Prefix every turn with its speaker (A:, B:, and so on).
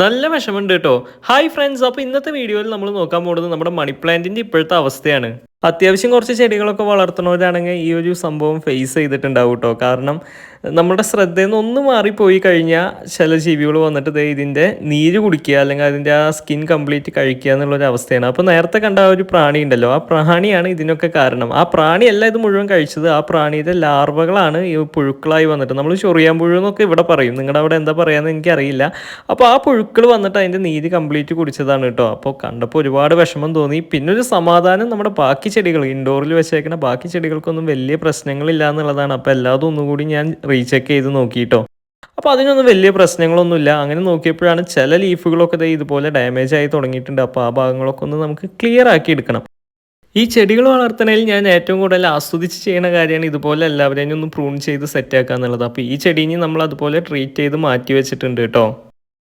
A: നല്ല വിഷമമുണ്ട് കേട്ടോ. ഹായ് ഫ്രണ്ട്സ്, അപ്പോൾ ഇന്നത്തെ വീഡിയോയിൽ നമ്മൾ നോക്കാൻ പോകുന്നത് നമ്മുടെ മണി പ്ലാന്റിന്റെ ഇപ്പോഴത്തെ അവസ്ഥയാണ്. അത്യാവശ്യം കുറച്ച് ചെടികളൊക്കെ വളർത്തുന്നവരാണെങ്കിൽ ഈ ഒരു സംഭവം ഫേസ് ചെയ്തിട്ടുണ്ടാവും കേട്ടോ. കാരണം നമ്മുടെ ശ്രദ്ധയിൽ നിന്ന് ഒന്ന് മാറിപ്പോയി കഴിഞ്ഞാൽ ചില ജീവികൾ വന്നിട്ട് ദേ ഇതിൻ്റെ നീര് കുടിക്കുക, അല്ലെങ്കിൽ അതിൻ്റെ ആ സ്കിൻ കംപ്ലീറ്റ് കഴിക്കുക എന്നുള്ളൊരു അവസ്ഥയാണ്. അപ്പോൾ നേരത്തെ കണ്ട ആ ഒരു പ്രാണി ഉണ്ടല്ലോ, ആ പ്രാണിയാണ് ഇതിനൊക്കെ കാരണം. ആ പ്രാണിയല്ല ഇത് മുഴുവൻ കഴിച്ചത്, ആ പ്രാണിയുടെ ലാർവകളാണ് ഈ പുഴുക്കളായി വന്നിട്ട്, നമ്മൾ ചൊറിയാൻ പുഴു എന്നൊക്കെ ഇവിടെ പറയും, നിങ്ങളുടെ അവിടെ എന്താ പറയാന്ന് എനിക്കറിയില്ല. അപ്പോൾ ആ പുഴുക്കൾ വന്നിട്ട് അതിൻ്റെ നീര് കംപ്ലീറ്റ് കുടിച്ചതാണ് കേട്ടോ. അപ്പോൾ കണ്ടപ്പോൾ ഒരുപാട് വിഷമം തോന്നി. പിന്നെ ഒരു സമാധാനം, നമ്മുടെ ബാക്കി ചെടികൾ ഇൻഡോറിൽ വെച്ചേക്കുന്ന ബാക്കി ചെടികൾക്കൊന്നും വലിയ പ്രശ്നങ്ങളില്ല എന്നുള്ളതാണ്. അപ്പോൾ എല്ലാതും ഒന്നുകൂടി ഞാൻ റീചെക്ക് ചെയ്ത് നോക്കിയിട്ടോ. അപ്പോൾ അതിനൊന്നും വലിയ പ്രശ്നങ്ങളൊന്നുമില്ല. അങ്ങനെ നോക്കിയപ്പോഴാണ് ചില ലീഫുകളൊക്കെ ദേ ഇതുപോലെ ഡാമേജ് ആയി തുടങ്ങിയിട്ടുണ്ട്. അപ്പോൾ ആ ഭാഗങ്ങളൊക്കെ ഒന്ന് നമുക്ക് ക്ലിയർ ആക്കി എടുക്കണം. ഈ ചെടികൾ വളർത്തുന്നതിൽ ഞാൻ ഏറ്റവും കൂടുതൽ ആസ്വദിച്ച് ചെയ്യുന്ന കാര്യമാണ് ഇതുപോലെ എല്ലാവരെയും ഒന്ന് പ്രൂൺ ചെയ്ത് സെറ്റ് ആക്കുക എന്നുള്ളത്. അപ്പോൾ ഈ ചെടീനെ നമ്മൾ അതുപോലെ ട്രീറ്റ് ചെയ്ത് മാറ്റി വെച്ചിട്ടുണ്ട് കേട്ടോ.